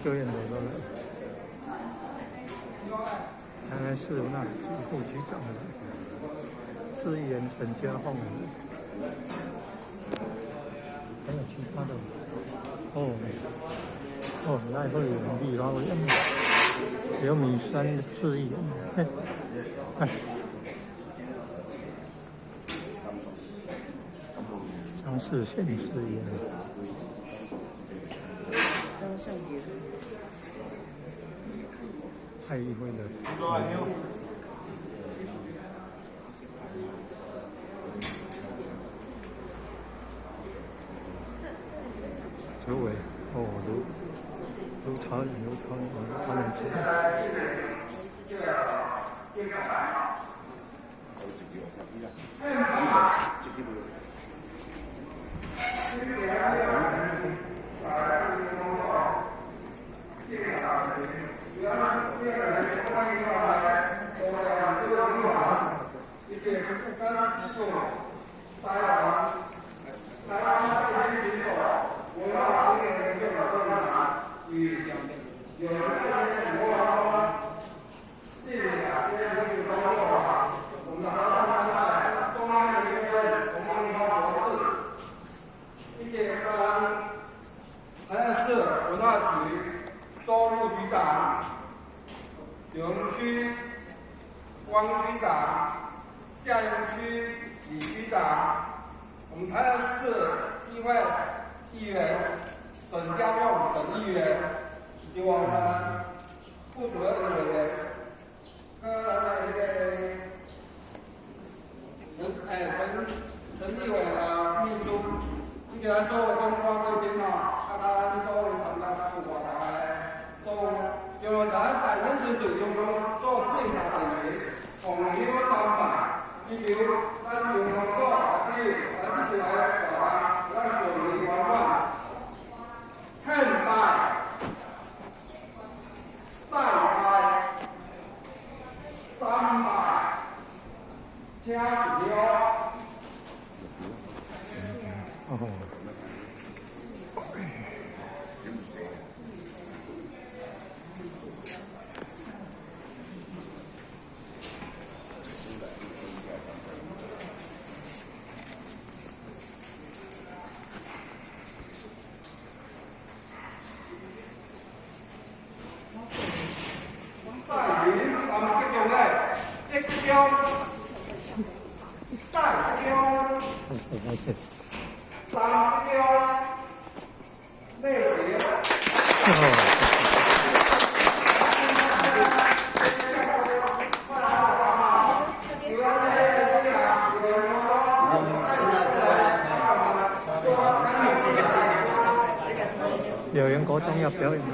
表演的都来，台南市那里副局长的，市议员沈佳凤的，还有其他的，赖慧文立法委员，刘米山市议员，张世宪市议员。太议会的周围刘朝他们永区汪区长、下营区李区长，我们台南市议会议员沈佳凤沈议员，以及我们副主任委员，刚刚的一个陈立伟的秘书，一个所有公关贵宾所有参加复活就用咱大城市就用做最大的员，同样担白，依照咱用工作去咱起来搞咱就业完办，现代再开300加1有人国中要表演吗？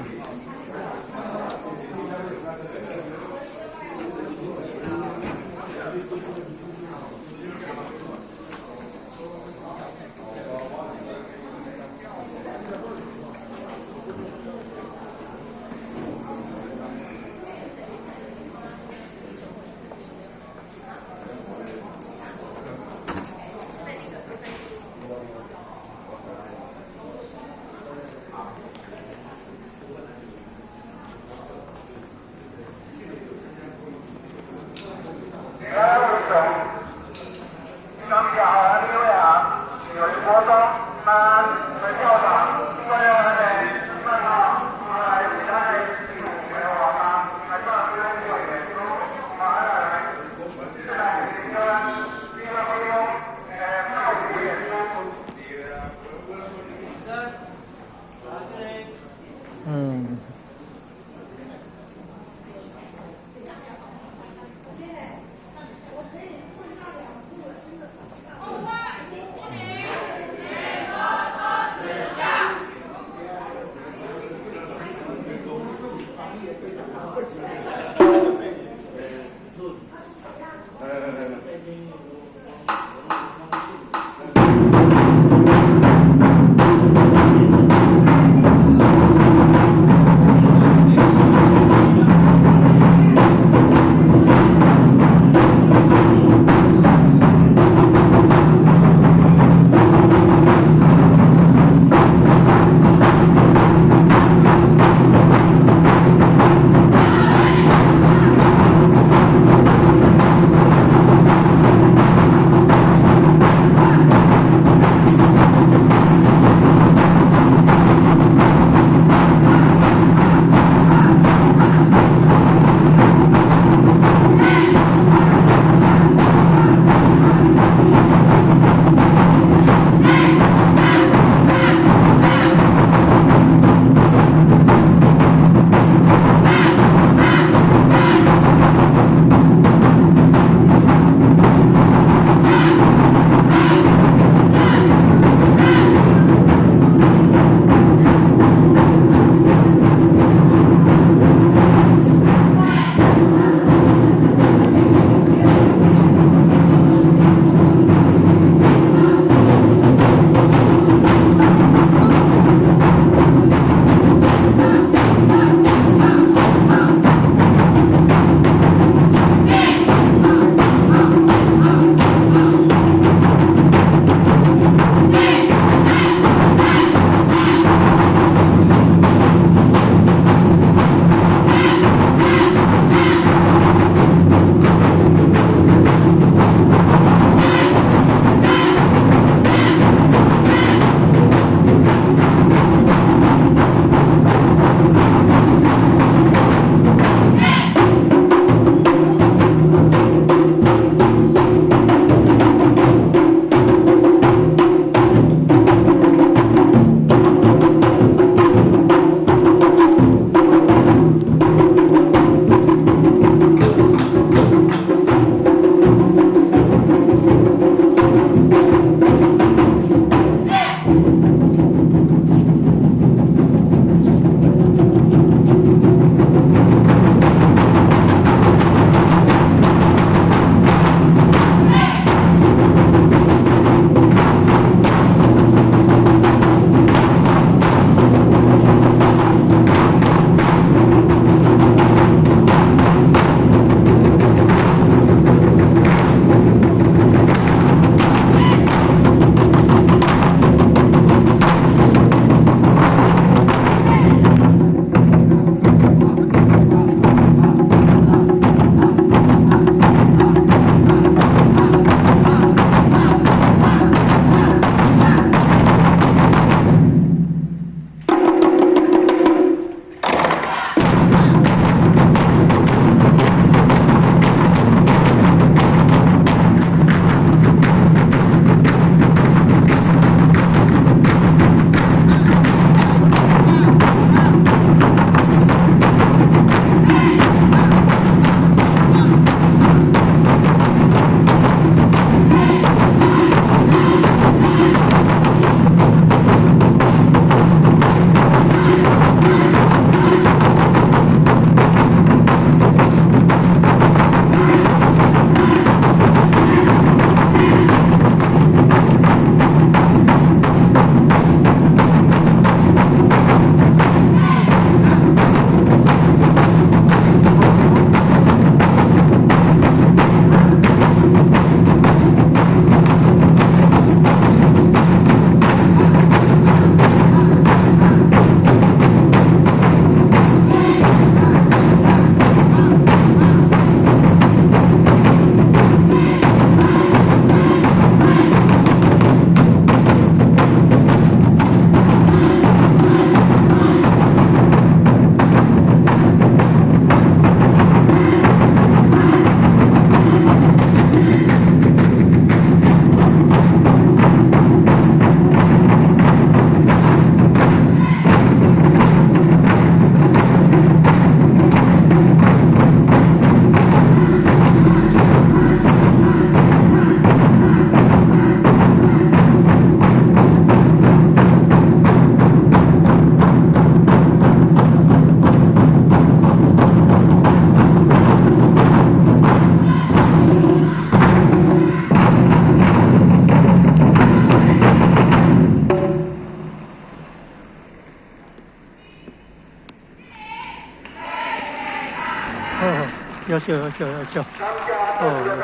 优秀，优秀，优秀。哦，优秀。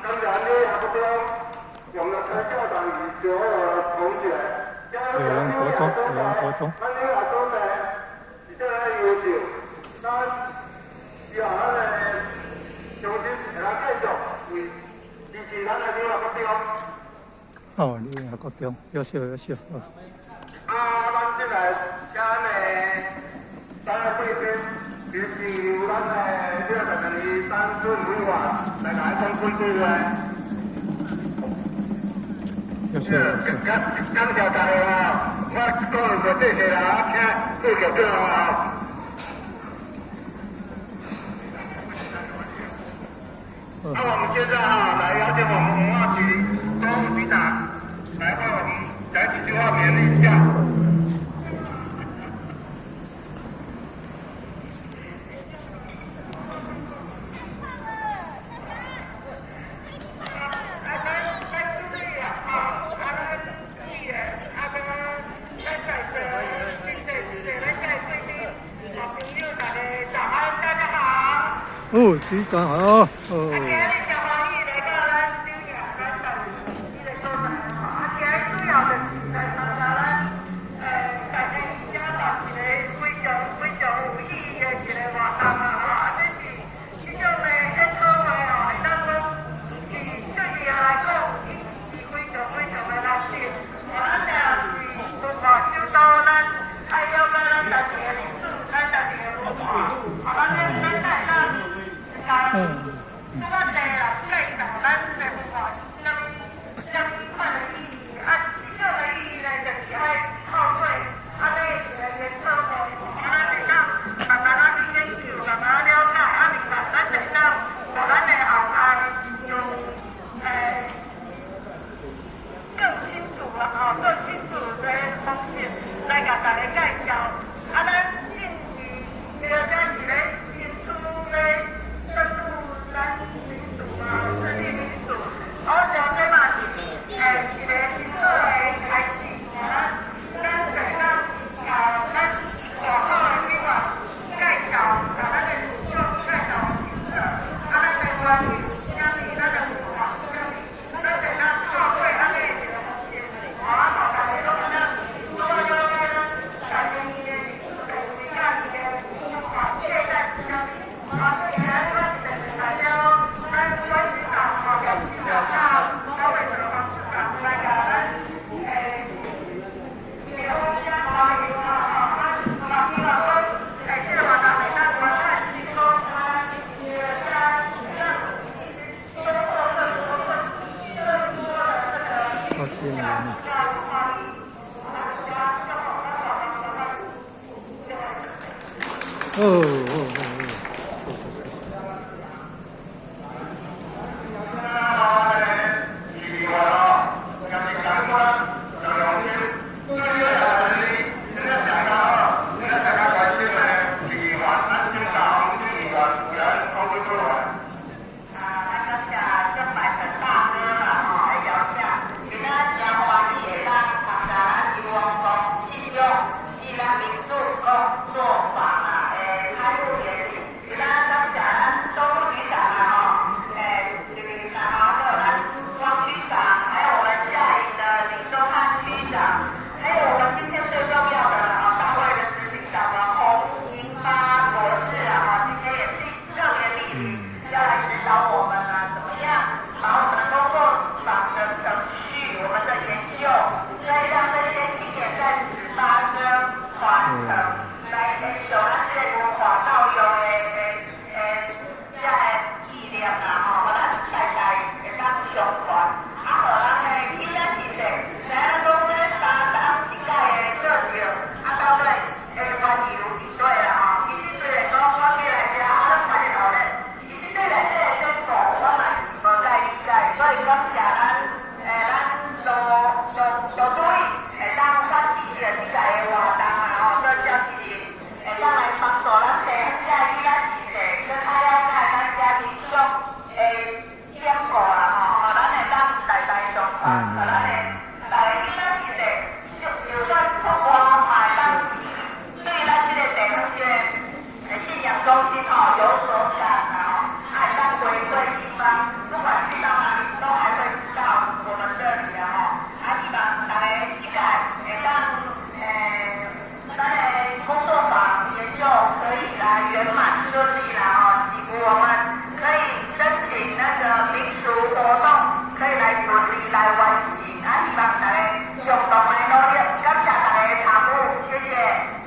感谢你下个中，我们的校长与所有同学。有人国中，有人国中。咱你下中呢，是真优秀。咱以后咱呢，重新来继续为支持咱的你下个中。哦，你下个中，优秀，优秀。咱进来，咱的贵宾。就是由咱的212三村委员来来讲几句话。感谢大家啊！我讲个这些啦，请副局长啊。那我们现在来邀请我们文化局钟局长来为我们讲几句话勉励一下。哦，局长好。哦。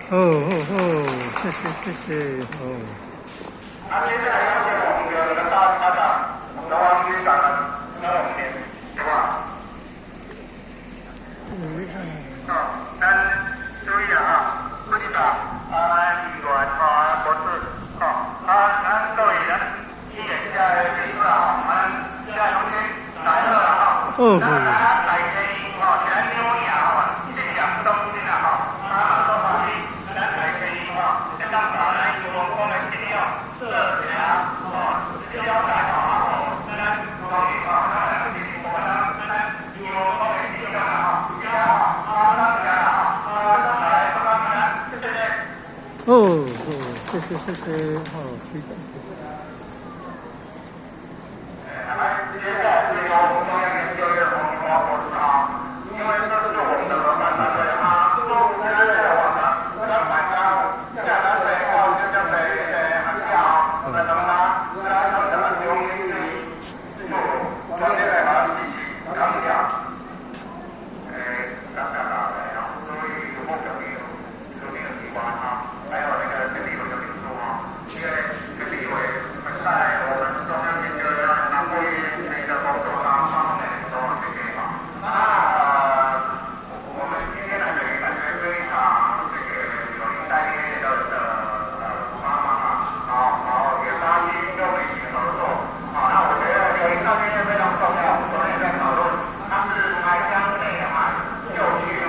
谢谢哦。接下来有请我们的大家长，我们的王局长跟我们对吧？咱注意啊，副局长议员博士咱各位人，一眼在这个现在中间来了来可以全留意尽量东西都放心，咱来可以刚才来我们尽量设想交代咱终于谢谢局长。接下来这个我们中央研究院黄明华博士因为这是我们的老板团队中午在我们晚上下来北到这北很小，我们怎么拿留意就专业的刚讲刚讲到的，然后所以有目标有这个计划还有那个这里有这个数因为这里会在我们中央研究院那会那个工作方面都这个我们今天的这个感觉非常这个有带领的妈妈也发心跟我们一起合作那我觉得有一方面非常重要，我们昨天在讨论，它是台江内海旧区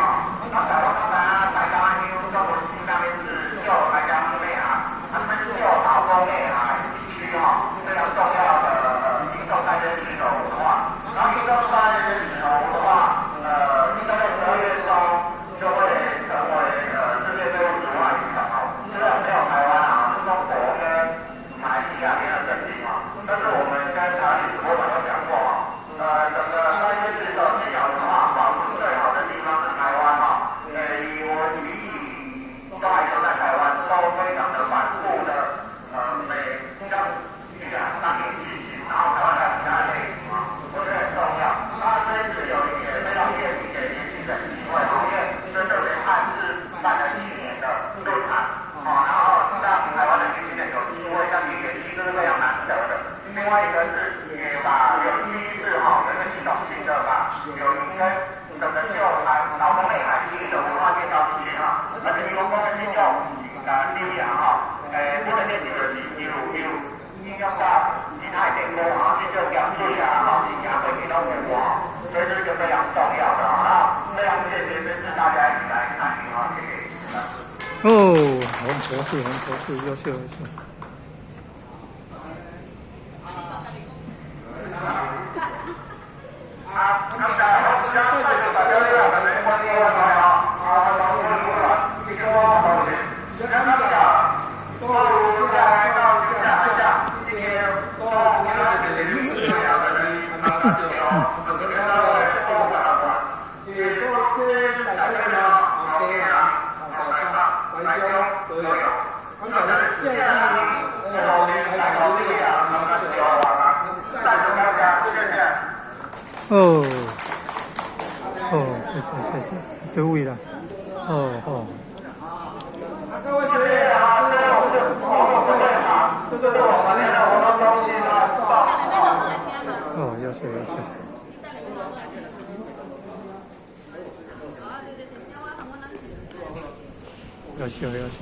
那台湾台江安宁中国区那边是旧台江内海，他们是旧桃沟内海地区非常重要的民众在这里头的话，然后民众在这里头的话，应该在12月中就会成为世界非物质文化遗产虽然没有台湾是中国跟马来西亚联合申请但是我们跟哪里博物馆有讲过整个3月4号最好的话，保护最好的地方是台湾以我记忆都还留在台湾，都非常的反复的每像当年记忆，然后台湾还有其他类型我觉得很重要。那这一次有一个非常愿意给年轻人机会因为这特别汉是办了7年的论坛然后让台湾的年轻人有机会像你演戏，这是非常难得的。另外一个是也把有第一次有一个系统性的把有一跟整个旧劳工内海区的文化介绍系列而且提供公司用力量不能练习的一路应用到其他一点工这就表示你讲回去都没有所以这是非常重要的非常谢谢这次大家一起来参与谢谢。很博士，优秀。谢谢，这位了。各位学员这是我们的活动中心优秀。